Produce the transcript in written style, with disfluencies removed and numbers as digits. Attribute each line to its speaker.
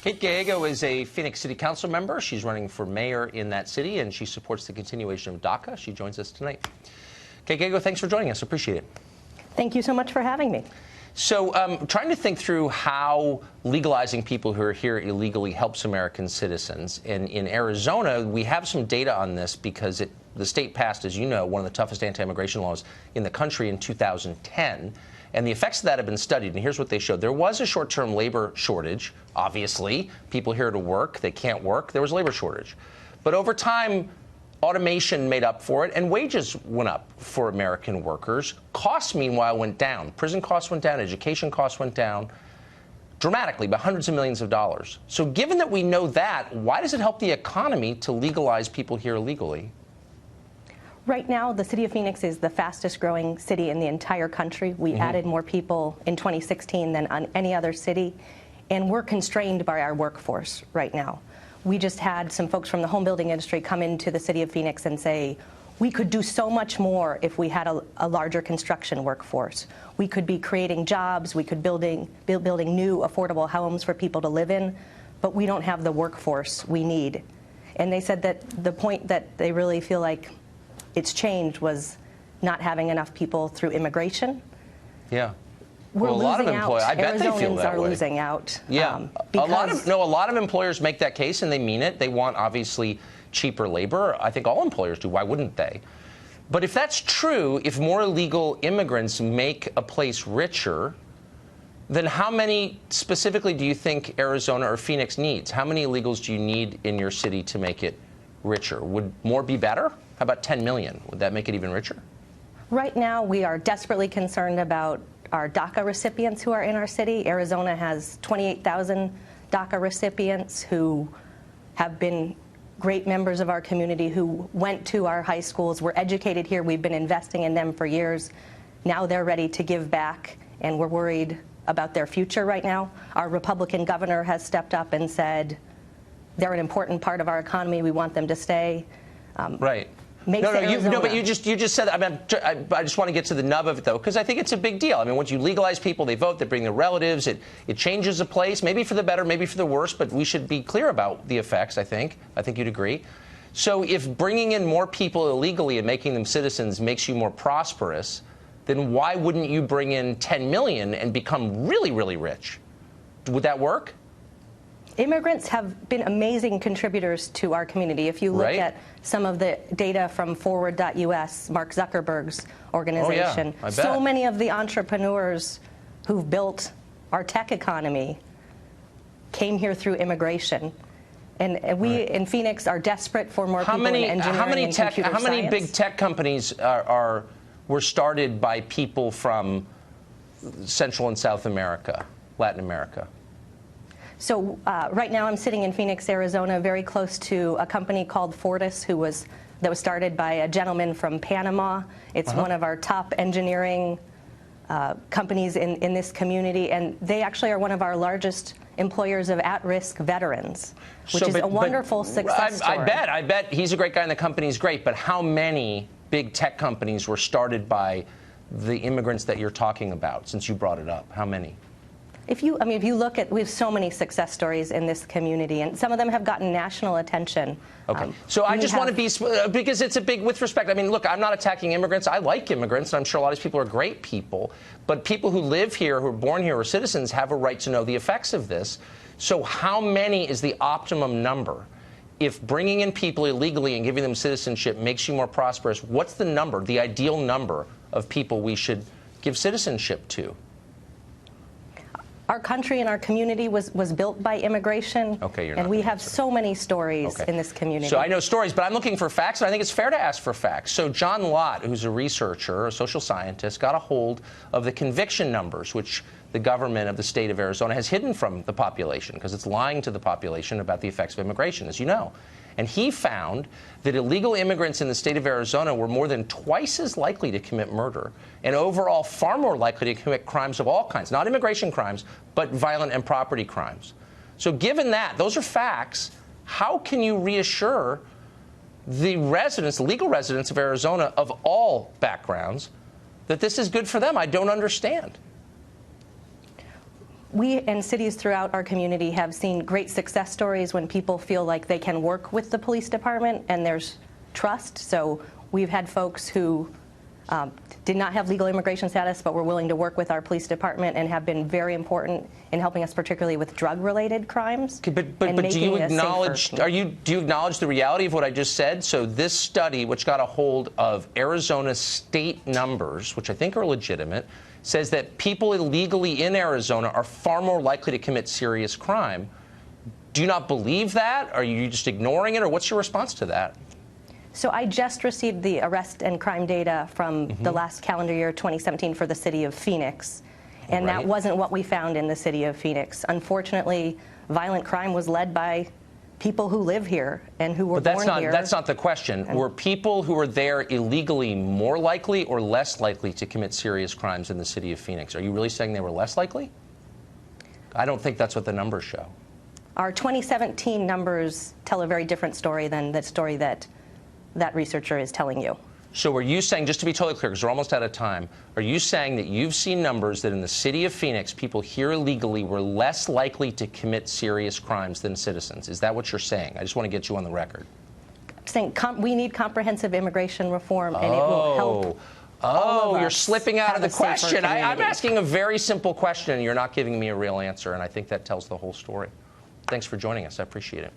Speaker 1: Kate Gallego is a Phoenix City Council member. She's running for mayor in that city, and she supports the continuation of DACA. She joins us tonight. Kate Gallego, thanks for joining us. Appreciate it.
Speaker 2: Thank you so much for having me.
Speaker 1: So trying to think through how legalizing people who are here illegally helps American citizens. And in Arizona, we have some data on this because the state passed, as you know, one of the toughest anti-immigration laws in the country in 2010. And the effects of that have been studied, and here's what they showed. There was a short-term labor shortage, obviously. People here to work, they can't work. There was a labor shortage. But over time, automation made up for it, and wages went up for American workers. Costs, meanwhile, went down. Prison costs went down, education costs went down dramatically by hundreds of millions of dollars. So given that we know that, why does it help the economy to legalize people here illegally?
Speaker 2: Right now, the city of Phoenix is the fastest growing city in the entire country. We added more people in 2016 than on any other city, and we're constrained by our workforce right now. We just had some folks from the home building industry come into the city of Phoenix and say, we could do so much more if we had a larger construction workforce. We could be creating jobs, we could building new affordable homes for people to live in, but we don't have the workforce we need. And they said that the point that they really feel like it's changed was not having enough people through immigration.
Speaker 1: Yeah.
Speaker 2: We're
Speaker 1: well, a lot of employers, I bet they feel
Speaker 2: Arizonans
Speaker 1: that
Speaker 2: are
Speaker 1: way.
Speaker 2: losing out.
Speaker 1: Yeah. A lot of employers make that case, and they mean it. They want, obviously, cheaper labor. I think all employers do. Why wouldn't they? But if that's true, if more illegal immigrants make a place richer, then how many specifically do you think Arizona or Phoenix needs? How many illegals do you need in your city to make it richer? Would more be better? How about 10 million? Would that make it even richer?
Speaker 2: Right now, we are desperately concerned about our DACA recipients who are in our city. Arizona has 28,000 DACA recipients who have been great members of our community, who went to our high schools, were educated here. We've been investing in them for years. Now they're ready to give back, and we're worried about their future right now. Our Republican governor has stepped up and said they're an important part of our economy. We want them to stay.
Speaker 1: Right. But you just said that. I just want to get to the nub of it, though, because I think it's a big deal. I mean, once you legalize people, they vote, they bring their relatives, it changes a place, maybe for the better, maybe for the worse, but we should be clear about the effects, I think. I think you'd agree. So if bringing in more people illegally and making them citizens makes you more prosperous, then why wouldn't you bring in 10 million and become really, really rich? Would that work?
Speaker 2: Immigrants have been amazing contributors to our community. If you look at some of the data from Forward.us, Mark Zuckerberg's organization, so many of the entrepreneurs who've built our tech economy came here through immigration. And we in Phoenix are desperate for more people in engineering and computer science.
Speaker 1: How many big tech companies were started by people from Central and South America, Latin America?
Speaker 2: So right now I'm sitting in Phoenix, Arizona, very close to a company called Fortis, that was started by a gentleman from Panama. It's one of our top engineering companies in this community, and they actually are one of our largest employers of at-risk veterans, which is a wonderful success story.
Speaker 1: I bet he's a great guy and the company's great, but how many big tech companies were started by the immigrants that you're talking about, since you brought it up? How many?
Speaker 2: If you look at, we have so many success stories in this community, and some of them have gotten national attention.
Speaker 1: Okay. So I just want to be, because it's a big, with respect, I mean, look, I'm not attacking immigrants. I like immigrants, and I'm sure a lot of these people are great people. But people who live here, who are born here, or citizens, have a right to know the effects of this. So how many is the optimum number? If bringing in people illegally and giving them citizenship makes you more prosperous, what's the number, the ideal number of people we should give citizenship to?
Speaker 2: Our country and our community was built by immigration, and we have so many stories in this community.
Speaker 1: So I know stories, but I'm looking for facts, and I think it's fair to ask for facts. So John Lott, who's a researcher, a social scientist, got a hold of the conviction numbers, which the government of the state of Arizona has hidden from the population, because it's lying to the population about the effects of immigration, as you know. And he found that illegal immigrants in the state of Arizona were more than twice as likely to commit murder, and overall far more likely to commit crimes of all kinds, not immigration crimes, but violent and property crimes. So given that, those are facts, how can you reassure the residents, the legal residents of Arizona of all backgrounds, that this is good for them? I don't understand.
Speaker 2: We and cities throughout our community have seen great success stories when people feel like they can work with the police department and there's trust. So we've had folks who did not have legal immigration status but were willing to work with our police department and have been very important in helping us, particularly with drug-related crimes.
Speaker 1: Okay, but do you acknowledge? Do you acknowledge the reality of what I just said? So this study, which got a hold of Arizona state numbers, which I think are legitimate, says that people illegally in Arizona are far more likely to commit serious crime. Do you not believe that? Are you just ignoring it, or what's your response to that?
Speaker 2: So I just received the arrest and crime data from the last calendar year, 2017, for the city of Phoenix. And that wasn't what we found in the city of Phoenix. Unfortunately, violent crime was led by people who live here and who were born here.
Speaker 1: That's not the question. Were people who were there illegally more likely or less likely to commit serious crimes in the city of Phoenix? Are you really saying they were less likely? I don't think that's what the numbers show.
Speaker 2: Our 2017 numbers tell a very different story than the story that that researcher is telling you.
Speaker 1: So are you saying, just to be totally clear, because we're almost out of time, are you saying that you've seen numbers that in the city of Phoenix, people here illegally were less likely to commit serious crimes than citizens? Is that what you're saying? I just want to get you on the record.
Speaker 2: I'm saying we need comprehensive immigration reform, and it will help.
Speaker 1: Oh, you're slipping out of the question. I'm asking a very simple question, and you're not giving me a real answer, and I think that tells the whole story. Thanks for joining us. I appreciate it.